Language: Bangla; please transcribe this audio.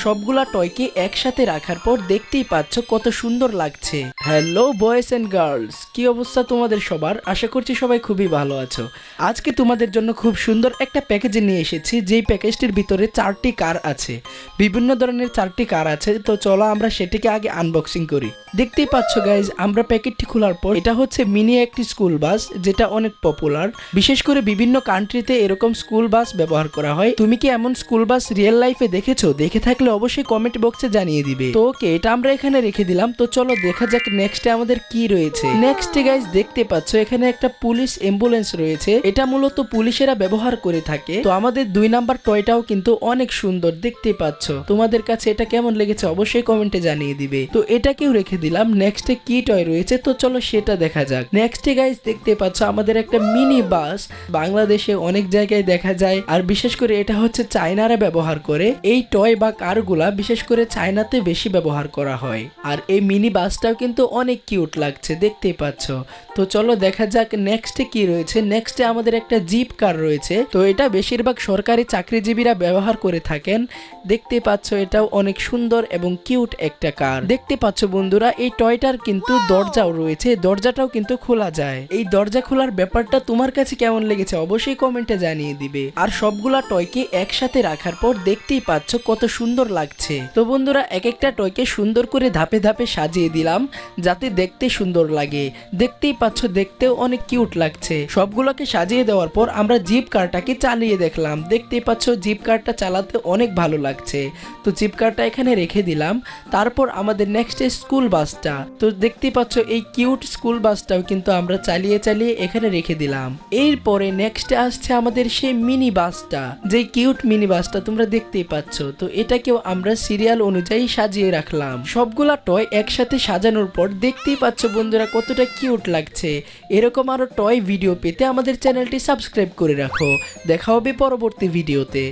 সবগুলা টয়কে একসাথে রাখার পর দেখতেই পাচ্ছ কত সুন্দর লাগছে। হ্যালো বয়েজ এন্ড গার্লস, কি অবস্থা তোমাদের সবার? আশা করছি সবাই খুবই ভালো আছো। আজকে তোমাদের জন্য খুব সুন্দর একটা প্যাকেজ নিয়ে এসেছি, যেই প্যাকেজটির ভিতরে 4টি কার আছে, বিভিন্ন ধরনের 4টি কার আছে। তো চলো আমরা সেটিকে আগে আনবক্সিং করি। দেখতেই পাচ্ছ গাইজ, আমরা প্যাকেটটি খোলার পর এটা হচ্ছে মিনি একটি স্কুল বাস, যেটা অনেক পপুলার। বিশেষ করে বিভিন্ন কান্ট্রিতে এরকম স্কুল বাস ব্যবহার করা হয়। তুমি কি এমন স্কুল বাস রিয়েল লাইফে দেখেছো? দেখে থাকলে অবশ্যই কমেন্ট বক্সে জানিয়ে দিবে। তো ওকে, এটা আমরা এখানে রেখে দিলাম। তো চলো দেখা যাক নেক্সটে আমাদের কি রয়েছে। নেক্সটে গাইজ দেখতে পাচ্ছ এখানে একটা পুলিশ অ্যাম্বুলেন্স রয়েছে। এটা মূলত পুলিশেরা ব্যবহার করে থাকে। তো আমাদের 2 নাম্বার টয়টাও কিন্তু অনেক সুন্দর, দেখতে পাচ্ছ। তোমাদের কাছে এটা কেমন লেগেছে অবশ্যই কমেন্টে জানিয়ে দিবে। তো এটাকেও রেখে দিলাম। নেক্সটে কি টয় রয়েছে তো চলো সেটা দেখা যাক। নেক্সটে গাইজ দেখতে পাচ্ছ আমাদের একটা মিনি বাস, বাংলাদেশে অনেক জায়গায় দেখা যায়, আর বিশেষ করে এটা হচ্ছে চায়নারা ব্যবহার করে। এই টয় বা কারগুলা বিশেষ করে চায়নাতে বেশি ব্যবহার করা হয়। আর এই মিনি বাসটাও কিন্তু অনেক কিউট লাগছে, দেখতেই পাচ্ছ। তো চলো দেখা যাক নেক্সটে কি রয়েছে। নেক্সটে আমাদের একটা জিপ কার রয়েছে। তো এটা বেশিরভাগ সরকারি চাকরিজীবীরা ব্যবহার করে থাকেন। দেখতে পাচ্ছ এটাও অনেক সুন্দর এবং কিউট একটা কার। দেখতে পাচ্ছ বন্ধুরা, এই টয়টার কিন্তু দরজাও রয়েছে, দরজাটাও কিন্তু খোলা যায়। এই দরজা খোলার ব্যাপারটা তোমার কাছে কেমন লেগেছে অবশ্যই কমেন্টে জানিয়ে দিবে। আর সবগুলা টয়কে একসাথে রাখার পর দেখতেই পাচ্ছ কত সুন্দর লাগছে। তো বন্ধুরা, এক একটা টয়কে সুন্দর করে ধাপে ধাপে সাজিয়ে দিলাম যাতে দেখতে সুন্দর লাগে। দেখতেই পাচ্ছ দেখতেও অনেক কিউট লাগছে। সবগুলোকে সাজিয়ে দেওয়ার পর আমরা জিপ কারটাকে চালিয়ে দেখলাম। দেখতেই পাচ্ছ জিপ কারটা চালাতে অনেক ভালো লাগছে। তো জিপ কারটা এখানে রেখে দিলাম। তারপর আমাদের নেক্সট স্কুল বাসটা। তো দেখতেই পাচ্ছ এই কিউট স্কুল বাসটাও কিন্তু আমরা চালিয়ে চালিয়ে এখানে রেখে দিলাম। এরপরে নেক্সটে আসছে আমাদের সেই মিনি বাসটা, যে কিউট মিনি বাসটা তোমরা দেখতেই পাচ্ছ। তো এটাকেও আমরা সিরিয়াল অনুযায়ী সাজিয়ে রাখলাম। সবগুলা টয় একসাথে সাজানোর পর দেখতেই পাচ্ছ বন্ধুরা কতটা কিউট লাগছে। এরকম আরো টয় ভিডিও পেতে আমাদের চ্যানেলটি সাবস্ক্রাইব করে রাখো। দেখা হবে পরবর্তী ভিডিওতে।